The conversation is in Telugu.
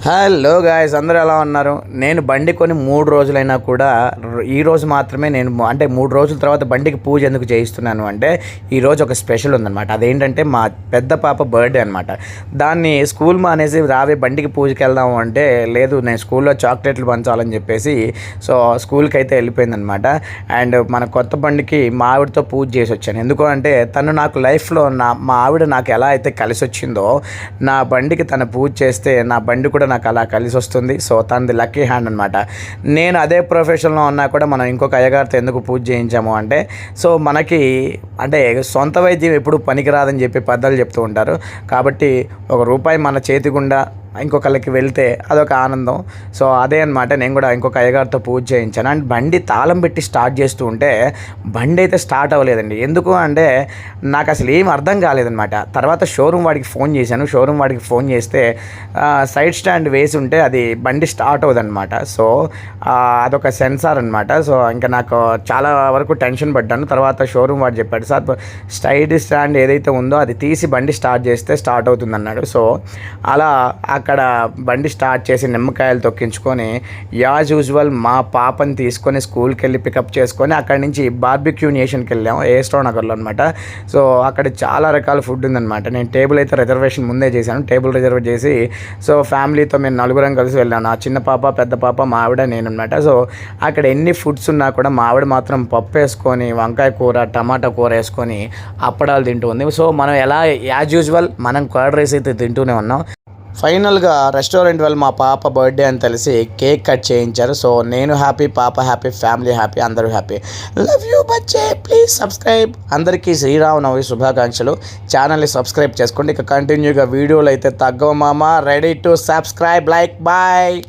హలో గాయ్స్, అందరూ ఎలా ఉన్నారు? నేను బండి కొని 3 రోజులైనా కూడా ఈరోజు మాత్రమే నేను అంటే 3 రోజుల తర్వాత బండికి పూజ ఎందుకు చేయిస్తున్నాను అంటే ఈరోజు ఒక స్పెషల్ ఉందన్నమాట. అదేంటంటే మా పెద్ద పాప బర్త్డే అనమాట. దాన్ని స్కూల్ మానేసి రావే బండికి పూజకి వెళ్దాము అంటే లేదు, నేను స్కూల్లో చాక్లెట్లు పంచాలని చెప్పేసి సో స్కూల్కి అయితే వెళ్ళిపోయిందనమాట. అండ్ మన కొత్త బండికి మా ఆవిడతో పూజ చేసి వచ్చాను. ఎందుకు అంటే తను నాకు లైఫ్లో మా ఆవిడ నాకు ఎలా అయితే కలిసి వచ్చిందో నా బండికి తను పూజ చేస్తే నా బండి కూడా నాకు అలా కలిసి వస్తుంది. సో తనది లక్కీ హ్యాండ్ అనమాట. నేను అదే ప్రొఫెషన్లో ఉన్నా కూడా మనం ఇంకొక అయ్యగారితో ఎందుకు పూజ చేయించాము అంటే సో మనకి అంటే సొంత వైద్యం ఎప్పుడు పనికిరాదని చెప్పి పెద్దలు చెప్తూ ఉంటారు. కాబట్టి ₹1 మన చేతి గుండా ఇంకొకళ్ళకి వెళ్తే అదొక ఆనందం. సో అదే అనమాట, నేను కూడా ఇంకొక అయ్యగారితో పూజ చేయించాను. అండ్ బండి తాళం పెట్టి స్టార్ట్ చేస్తూ ఉంటే బండి అయితే స్టార్ట్ అవ్వలేదండి. ఎందుకు అంటే నాకు అసలు ఏం అర్థం కాలేదనమాట. తర్వాత షోరూమ్ వాడికి ఫోన్ చేశాను. షోరూమ్ వాడికి ఫోన్ చేస్తే సైడ్ స్టాండ్ వేసి ఉంటే అది బండి స్టార్ట్ అవ్వదన్నమాట. సో అదొక సెన్సార్ అనమాట. సో ఇంకా నాకు చాలా వరకు టెన్షన్ పడ్డాను. తర్వాత షోరూమ్ వాడు చెప్పాడు, సార్ సైడ్ స్టాండ్ ఏదైతే ఉందో అది తీసి బండి స్టార్ట్ చేస్తే స్టార్ట్ అవుతుంది అన్నాడు. సో అలా అక్కడ బండి స్టార్ట్ చేసి నిమ్మకాయలు తొక్కించుకొని యాజ్ యూజువల్ మా పాపని తీసుకొని స్కూల్కి వెళ్ళి పికప్ చేసుకొని అక్కడి నుంచి బార్బిక్యూ నేషన్కి వెళ్ళాము, ఏస్ట్రో నగర్లో అనమాట. సో అక్కడ చాలా రకాల ఫుడ్ ఉందన్నమాట. నేను టేబుల్ అయితే రిజర్వేషన్ ముందే చేశాను. టేబుల్ రిజర్వ్ చేసి సో ఫ్యామిలీతో మేము నలుగురం కలిసి వెళ్ళాను. ఆ చిన్న పాప, పెద్ద పాప, మా ఆవిడ, నేను అనమాట. సో అక్కడ ఎన్ని ఫుడ్స్ ఉన్నా కూడా మా ఆవిడ మాత్రం పప్పు వేసుకొని వంకాయ కూర, టమాటా కూర వేసుకొని అప్పడాలు తింటూ ఉంది. సో మనం ఎలా యాజ్ యూజువల్ మనం కర్డ్ రైస్ అయితే తింటూనే ఉన్నాం. ఫైనల్గా రెస్టారెంట్ వాళ్ళు మా పాప బర్త్డే అని తెలిసి కేక్ కట్ చేయించారు. సో నేను హ్యాపీ, పాప హ్యాపీ, ఫ్యామిలీ హ్యాపీ, అందరూ హ్యాపీ. లవ్ యూ బచ్చే, ప్లీజ్ సబ్స్క్రైబ్. అందరికీ శ్రీరామనవమి శుభాకాంక్షలు. ఛానల్ని సబ్స్క్రైబ్ చేసుకోండి. ఇక కంటిన్యూగా వీడియోలు అయితే తగ్గవు మామ. Ready to subscribe, like, bye.